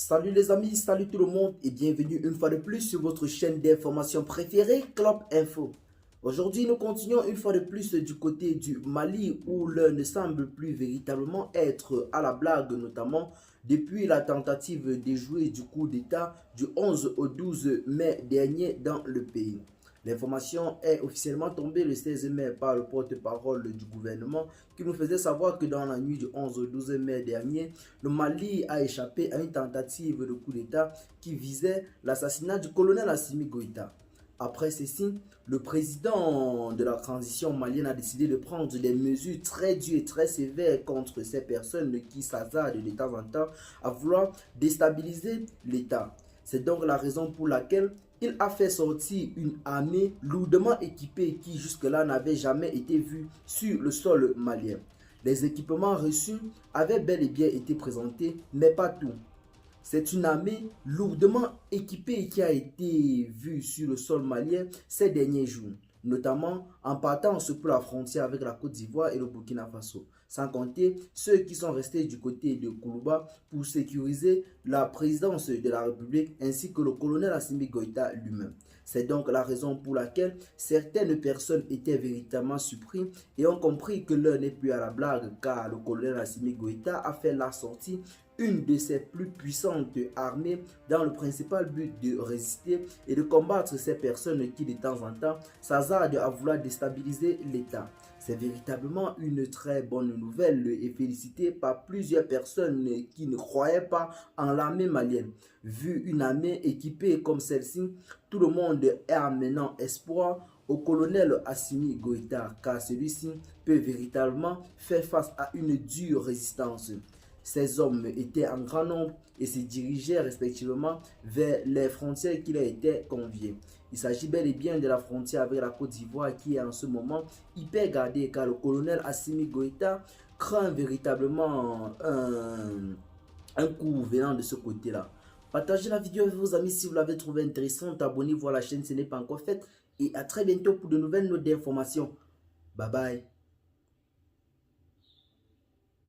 Salut les amis, salut tout le monde et bienvenue une fois de plus sur votre chaîne d'information préférée, Club Info. Aujourd'hui, nous continuons une fois de plus du côté du Mali où l'heure ne semble plus véritablement être à la blague, notamment depuis la tentative d'échouer du coup d'État du 11 au 12 mai dernier dans le pays. L'information est officiellement tombée le 16 mai par le porte-parole du gouvernement qui nous faisait savoir que dans la nuit du 11 au 12 mai dernier, le Mali a échappé à une tentative de coup d'État qui visait l'assassinat du colonel Assimi Goïta. Après ceci, le président de la transition malienne a décidé de prendre des mesures très dures et très sévères contre ces personnes qui s'hasardent de temps en temps à vouloir déstabiliser l'État. C'est donc la raison pour laquelle il a fait sortir une armée lourdement équipée qui jusque-là n'avait jamais été vue sur le sol malien. Les équipements reçus avaient bel et bien été présentés, mais pas tout. C'est une armée lourdement équipée qui a été vue sur le sol malien ces derniers jours, notamment en partance pour la frontière avec la Côte d'Ivoire et le Burkina Faso, sans compter ceux qui sont restés du côté de Koulouba pour sécuriser la présidence de la République ainsi que le colonel Assimi Goïta lui-même. C'est donc la raison pour laquelle certaines personnes étaient véritablement surprises et ont compris que l'heure n'est plus à la blague car le colonel Assimi Goïta a fait la sortie une de ses plus puissantes armées dans le principal but de résister et de combattre ces personnes qui de temps en temps s'hasardent à vouloir déstabiliser l'État. C'est véritablement une très bonne nouvelle et félicité par plusieurs personnes qui ne croyaient pas en l'armée malienne. Vu une armée équipée comme celle-ci, tout le monde est amenant espoir au colonel Assimi Goïta car celui-ci peut véritablement faire face à une dure résistance. Ces hommes étaient en grand nombre et se dirigeaient respectivement vers les frontières qui leur étaient conviées. Il s'agit bel et bien de la frontière avec la Côte d'Ivoire qui est en ce moment hyper gardée car le colonel Assimi Goïta craint véritablement un coup venant de ce côté-là. Partagez la vidéo avec vos amis si vous l'avez trouvée intéressante. Abonnez-vous à la chaîne si ce n'est pas encore fait. Et à très bientôt pour de nouvelles notes d'informations. Bye bye.